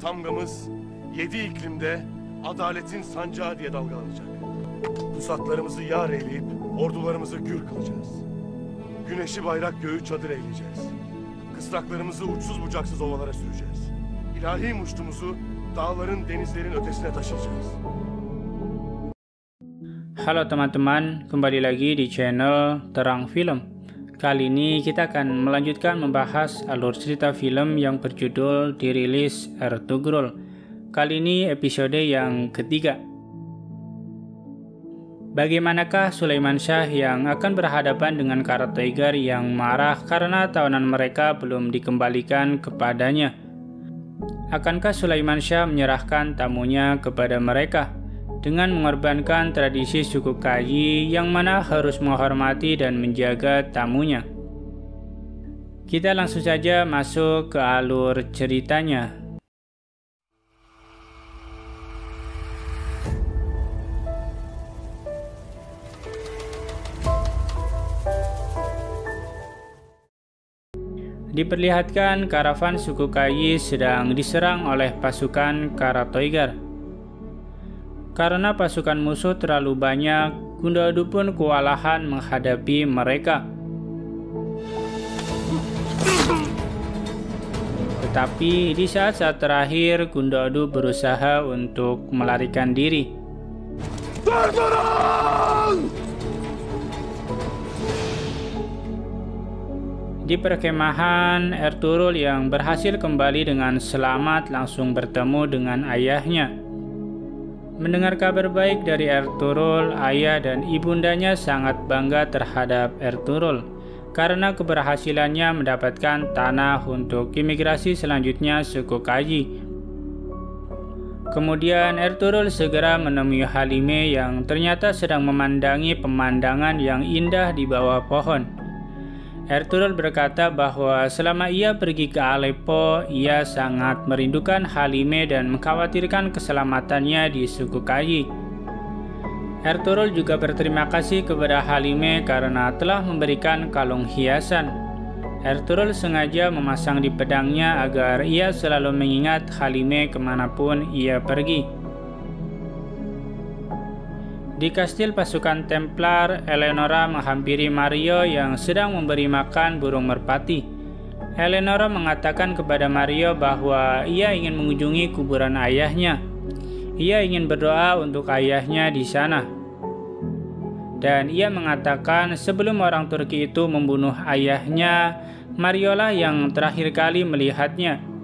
Tamgamız 7 iklimde adaletin sancağı diye dalgalanacak. Pusatlarımızı yar eyleyip ordularımızı gür kılacağız. Güneşi bayrak, göğü çadır eyleyeceğiz. Kısraklarımızı uçsuz bucaksız ovalara süreceğiz. İlahi muştumuzu dağların, denizlerin ötesine taşıyacağız. Halo teman-teman, kembali lagi di channel Terang Film. Kali ini kita akan melanjutkan membahas alur cerita film yang berjudul Dirilis Ertugrul. Kali ini episode yang ketiga. Bagaimanakah Sulaiman Shah yang akan berhadapan dengan Karatoigar yang marah karena tawanan mereka belum dikembalikan kepadanya? Akankah Sulaiman Shah menyerahkan tamunya kepada mereka dengan mengorbankan tradisi suku Kayi yang mana harus menghormati dan menjaga tamunya? Kita langsung saja masuk ke alur ceritanya. Diperlihatkan karavan suku Kayi sedang diserang oleh pasukan Karatoigar. Karena pasukan musuh terlalu banyak, Gundadu pun kewalahan menghadapi mereka. Tetapi di saat-saat terakhir, Gundadu berusaha untuk melarikan diri. Di perkemahan, Ertugrul yang berhasil kembali dengan selamat langsung bertemu dengan ayahnya. Mendengar kabar baik dari Ertugrul, ayah dan ibundanya sangat bangga terhadap Ertugrul karena keberhasilannya mendapatkan tanah untuk imigrasi selanjutnya suku Kayi. Kemudian Ertugrul segera menemui Halime yang ternyata sedang memandangi pemandangan yang indah di bawah pohon. Ertugrul berkata bahwa selama ia pergi ke Aleppo, ia sangat merindukan Halime dan mengkhawatirkan keselamatannya di suku Kayi. Ertugrul juga berterima kasih kepada Halime karena telah memberikan kalung hiasan. Ertugrul sengaja memasang di pedangnya agar ia selalu mengingat Halime kemanapun ia pergi. Di kastil pasukan Templar, Eleonora menghampiri Mario yang sedang memberi makan burung merpati. Eleonora mengatakan kepada Mario bahwa ia ingin mengunjungi kuburan ayahnya. Ia ingin berdoa untuk ayahnya di sana. Dan ia mengatakan sebelum orang Turki itu membunuh ayahnya, Mario lah yang terakhir kali melihatnya.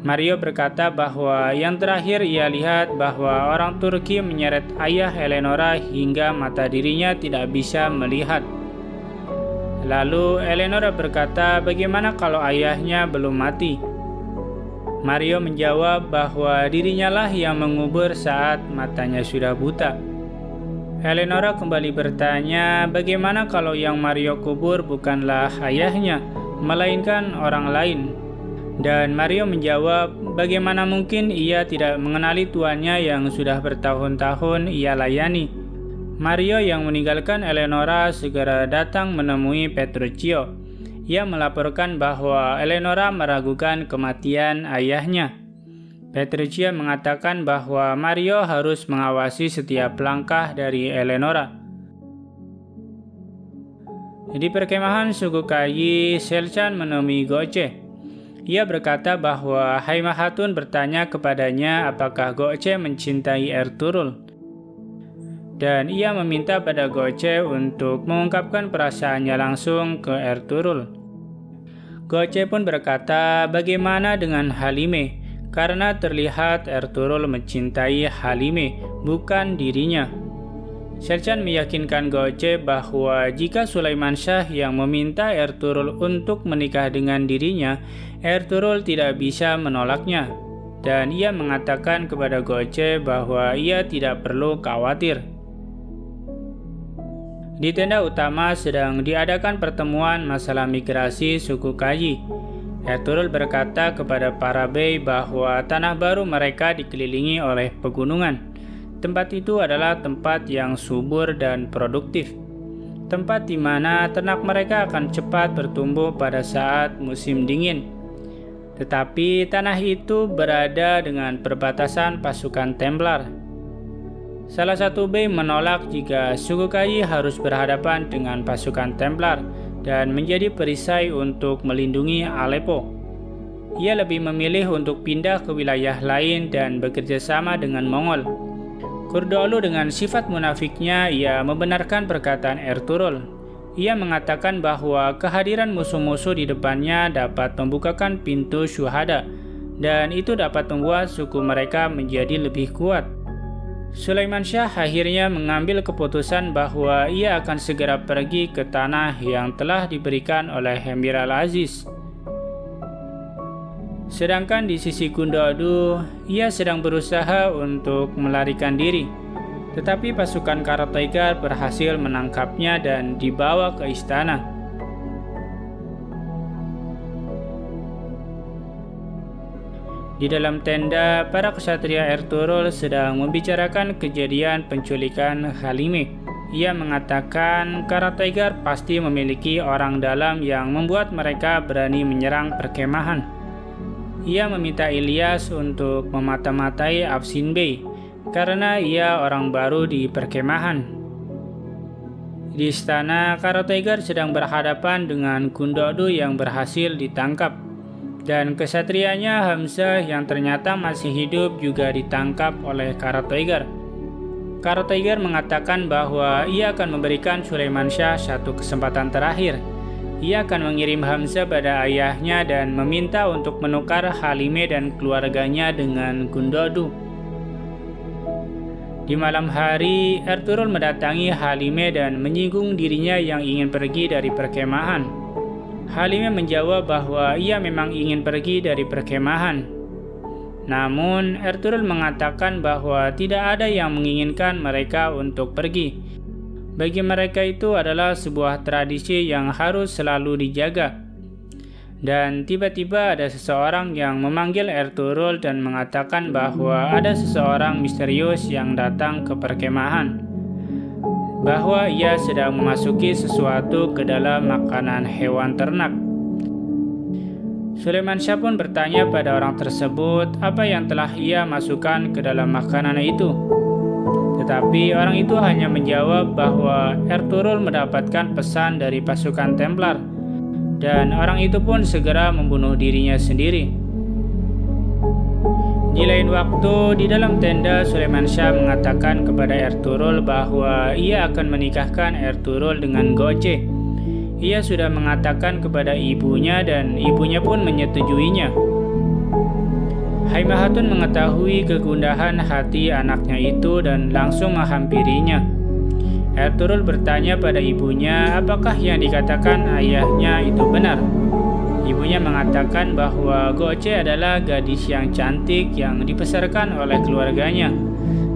Mario berkata bahwa yang terakhir ia lihat bahwa orang Turki menyeret ayah Eleonora hingga mata dirinya tidak bisa melihat. Lalu Eleonora berkata, bagaimana kalau ayahnya belum mati? Mario menjawab bahwa dirinya lah yang mengubur saat matanya sudah buta. Eleonora kembali bertanya, bagaimana kalau yang Mario kubur bukanlah ayahnya, melainkan orang lain? Dan Mario menjawab, bagaimana mungkin ia tidak mengenali tuannya yang sudah bertahun-tahun ia layani. Mario yang meninggalkan Eleonora segera datang menemui Petruccio. Ia melaporkan bahwa Eleonora meragukan kematian ayahnya. Petruccio mengatakan bahwa Mario harus mengawasi setiap langkah dari Eleonora. Di perkemahan suku Kayi, Selcan menemui Goce. Ia berkata bahwa Haimah Hatun bertanya kepadanya apakah Goce mencintai Ertugrul. Dan ia meminta pada Goce untuk mengungkapkan perasaannya langsung ke Ertugrul. Goce pun berkata, bagaimana dengan Halime? Karena terlihat Ertugrul mencintai Halime, bukan dirinya. Selcan meyakinkan Goce bahwa jika Sulaiman Shah yang meminta Ertugrul untuk menikah dengan dirinya, Ertugrul tidak bisa menolaknya. Dan ia mengatakan kepada Goce bahwa ia tidak perlu khawatir. Di tenda utama sedang diadakan pertemuan masalah migrasi suku Kayi. Ertugrul berkata kepada para bey bahwa tanah baru mereka dikelilingi oleh pegunungan. Tempat itu adalah tempat yang subur dan produktif. Tempat di mana ternak mereka akan cepat bertumbuh pada saat musim dingin. Tetapi tanah itu berada dengan perbatasan pasukan Templar. Salah satu Bey menolak jika suku Kayi harus berhadapan dengan pasukan Templar dan menjadi perisai untuk melindungi Aleppo. Ia lebih memilih untuk pindah ke wilayah lain dan bekerja sama dengan Mongol. Kurdulu dengan sifat munafiknya, ia membenarkan perkataan Ertugrul. Ia mengatakan bahwa kehadiran musuh-musuh di depannya dapat membukakan pintu syuhada, dan itu dapat membuat suku mereka menjadi lebih kuat. Sulaiman Syah akhirnya mengambil keputusan bahwa ia akan segera pergi ke tanah yang telah diberikan oleh Emir Al-Aziz. Sedangkan di sisi Gundadu, ia sedang berusaha untuk melarikan diri. Tetapi pasukan Karatoigar berhasil menangkapnya dan dibawa ke istana. Di dalam tenda, para ksatria Ertugrul sedang membicarakan kejadian penculikan Halime. Ia mengatakan Karatoigar pasti memiliki orang dalam yang membuat mereka berani menyerang perkemahan. Ia meminta Ilyas untuk memata-matai Afsin Bey karena ia orang baru di perkemahan. Di istana, Karatoigar sedang berhadapan dengan Gundadu yang berhasil ditangkap, dan kesatrianya Hamzah yang ternyata masih hidup juga ditangkap oleh Karatoigar. Karatoigar mengatakan bahwa ia akan memberikan Sulaiman Syah satu kesempatan terakhir. Ia akan mengirim Hamzah pada ayahnya dan meminta untuk menukar Halime dan keluarganya dengan Gundadu. Di malam hari, Ertugrul mendatangi Halime dan menyinggung dirinya yang ingin pergi dari perkemahan. Halime menjawab bahwa ia memang ingin pergi dari perkemahan. Namun, Ertugrul mengatakan bahwa tidak ada yang menginginkan mereka untuk pergi. Bagi mereka itu adalah sebuah tradisi yang harus selalu dijaga. Dan tiba-tiba ada seseorang yang memanggil Ertugrul dan mengatakan bahwa ada seseorang misterius yang datang ke perkemahan, bahwa ia sedang memasuki sesuatu ke dalam makanan hewan ternak. Sulaiman Syah pun bertanya pada orang tersebut apa yang telah ia masukkan ke dalam makanan itu. Tetapi orang itu hanya menjawab bahwa Ertugrul mendapatkan pesan dari pasukan Templar, dan orang itu pun segera membunuh dirinya sendiri. Di lain waktu, di dalam tenda, Sulaiman Syah mengatakan kepada Ertugrul bahwa ia akan menikahkan Ertugrul dengan Goce. Ia sudah mengatakan kepada ibunya dan ibunya pun menyetujuinya. Haimah Hatun mengetahui kegundahan hati anaknya itu dan langsung menghampirinya. Ertugrul bertanya pada ibunya apakah yang dikatakan ayahnya itu benar. Ibunya mengatakan bahwa Goce adalah gadis yang cantik yang dibesarkan oleh keluarganya.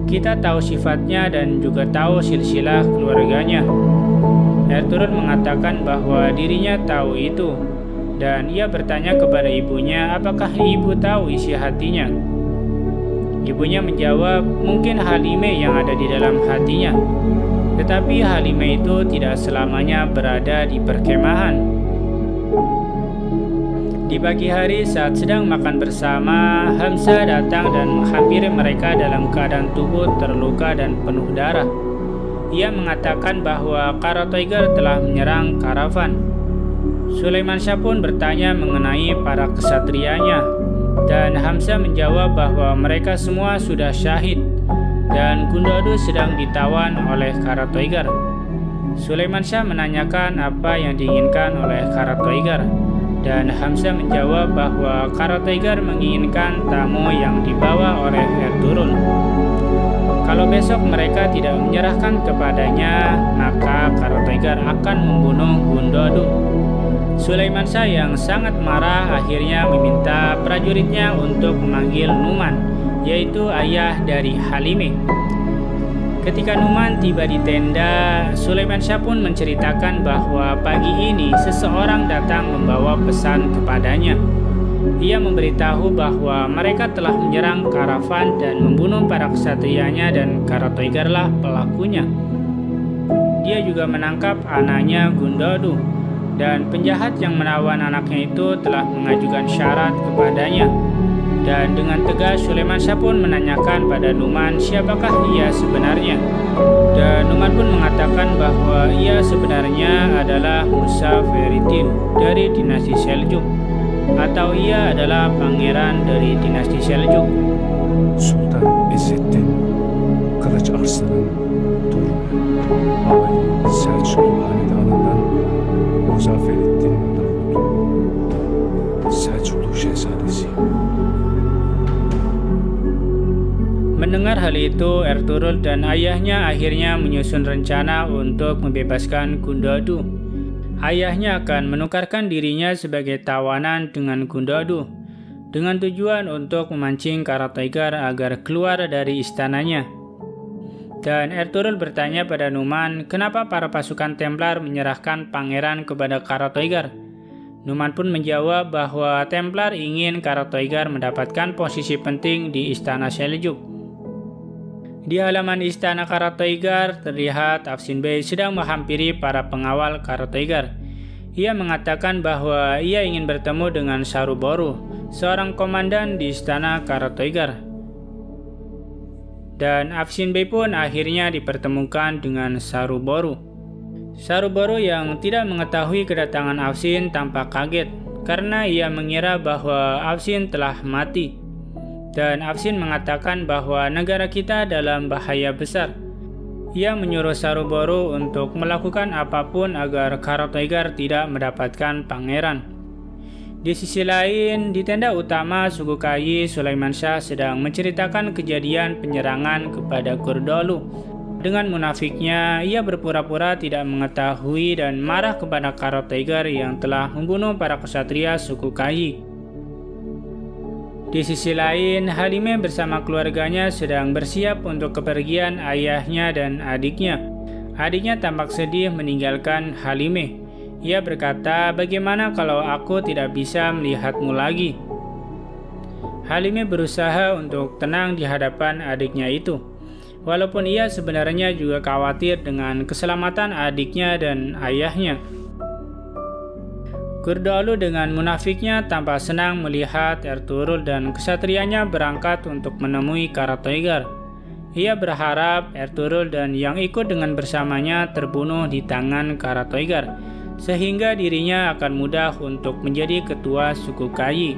Kita tahu sifatnya dan juga tahu silsilah keluarganya. Ertugrul mengatakan bahwa dirinya tahu itu, dan ia bertanya kepada ibunya apakah ibu tahu isi hatinya. Ibunya menjawab mungkin Halime yang ada di dalam hatinya. Tetapi Halime itu tidak selamanya berada di perkemahan. Di pagi hari saat sedang makan bersama, Hamzah datang dan menghampiri mereka dalam keadaan tubuh terluka dan penuh darah. Ia mengatakan bahwa Karatoigar telah menyerang Karavan. Sulaiman Syah pun bertanya mengenai para kesatrianya, dan Hamzah menjawab bahwa mereka semua sudah syahid dan Gundadu sedang ditawan oleh Karatoigar. Sulaiman Syah menanyakan apa yang diinginkan oleh Karatoigar, dan Hamzah menjawab bahwa Karatoigar menginginkan tamu yang dibawa oleh Ertugrul. Kalau besok mereka tidak menyerahkan kepadanya, maka Karatoigar akan membunuh Gundadu. Sulaiman Syah yang sangat marah akhirnya meminta prajuritnya untuk memanggil Numan, yaitu ayah dari Halime. Ketika Numan tiba di tenda, Sulaiman Syah pun menceritakan bahwa pagi ini seseorang datang membawa pesan kepadanya. Ia memberitahu bahwa mereka telah menyerang Karavan dan membunuh para kesatrianya dan Karatoigarlah pelakunya. Dia juga menangkap anaknya Gundadu. Dan penjahat yang menawan anaknya itu telah mengajukan syarat kepadanya. Dan dengan tegas Sulaiman Syah pun menanyakan pada Nu'man siapakah ia sebenarnya. Dan Nu'man pun mengatakan bahwa ia sebenarnya adalah Musa Feritin dari dinasti Seljuk, atau ia adalah pangeran dari dinasti Seljuk. Sultan İzzettin Kılıç Arslan'ın torunu, Ali Selçuklu hanedanından Muzafferettin Davut, Selçuklu Şehzadesi. Mendengar hal itu, Ertuğrul dan ayahnya akhirnya menyusun rencana untuk membebaskan Gundadu. Ayahnya akan menukarkan dirinya sebagai tawanan dengan Gundadu, dengan tujuan untuk memancing Karatoigar agar keluar dari istananya. Dan Ertuğrul bertanya pada Nu'man, kenapa para pasukan Templar menyerahkan pangeran kepada Karatoigar? Nu'man pun menjawab bahwa Templar ingin Karatoigar mendapatkan posisi penting di istana Seljuk. Di halaman istana Karatoigar terlihat Afsin Bey sedang menghampiri para pengawal Karatoigar. Ia mengatakan bahwa ia ingin bertemu dengan Saruboru, seorang komandan di istana Karatoigar. Dan Afsin Bey pun akhirnya dipertemukan dengan Saruboru. Saruboru yang tidak mengetahui kedatangan Afsin tampak kaget karena ia mengira bahwa Afsin telah mati. Dan Afsin mengatakan bahwa negara kita dalam bahaya besar. Ia menyuruh Saruboru untuk melakukan apapun agar Karatoigar tidak mendapatkan pangeran. Di sisi lain, di tenda utama suku Kayi, Sulaiman Syah sedang menceritakan kejadian penyerangan kepada Gurdolu. Dengan munafiknya, ia berpura-pura tidak mengetahui dan marah kepada Karatoigar yang telah membunuh para ksatria suku Kayi. Di sisi lain, Halime bersama keluarganya sedang bersiap untuk kepergian ayahnya dan adiknya. Adiknya tampak sedih meninggalkan Halime. Ia berkata, bagaimana kalau aku tidak bisa melihatmu lagi? Halime berusaha untuk tenang di hadapan adiknya itu. Walaupun ia sebenarnya juga khawatir dengan keselamatan adiknya dan ayahnya. Gurdolu dengan munafiknya tampak senang melihat Ertuğrul dan kesatrianya berangkat untuk menemui Karatoigar. Ia berharap Ertuğrul dan yang ikut dengan bersamanya terbunuh di tangan Karatoigar, sehingga dirinya akan mudah untuk menjadi ketua suku Kayi.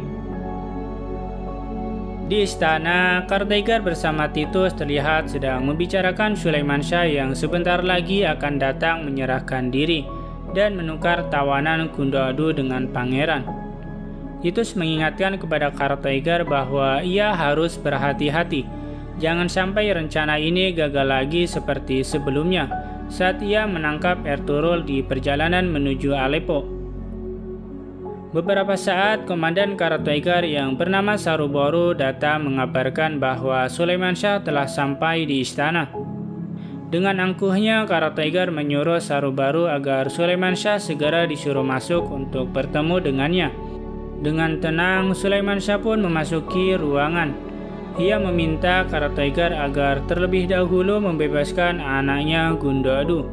Di istana, Karatoigar bersama Titus terlihat sedang membicarakan Sulaiman Syah yang sebentar lagi akan datang menyerahkan diri dan menukar tawanan Gundadu dengan pangeran. Titus mengingatkan kepada Karatoigar bahwa ia harus berhati-hati. Jangan sampai rencana ini gagal lagi seperti sebelumnya saat ia menangkap Ertuğrul di perjalanan menuju Aleppo. Beberapa saat, komandan Karatoigar yang bernama Saruboru datang mengabarkan bahwa Sulaiman Syah telah sampai di istana. Dengan angkuhnya, Karatoigar menyuruh Saruboru agar Sulaiman Syah segera disuruh masuk untuk bertemu dengannya. Dengan tenang, Sulaiman Syah pun memasuki ruangan. Ia meminta Karatoigar agar terlebih dahulu membebaskan anaknya Gundadu.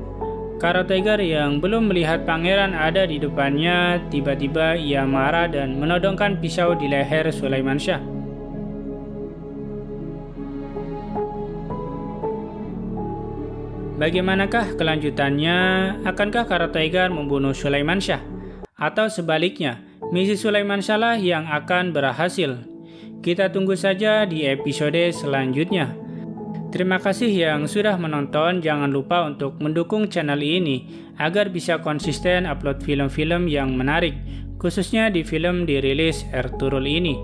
Karatoigar yang belum melihat pangeran ada di depannya, tiba-tiba ia marah dan menodongkan pisau di leher Sulaiman Syah. Bagaimanakah kelanjutannya? Akankah Karatoigar membunuh Sulaiman Syah? Atau sebaliknya, misi Sulaiman Syah lah yang akan berhasil? Kita tunggu saja di episode selanjutnya. Terima kasih yang sudah menonton. Jangan lupa untuk mendukung channel ini agar bisa konsisten upload film-film yang menarik, khususnya di film dirilis Ertuğrul ini.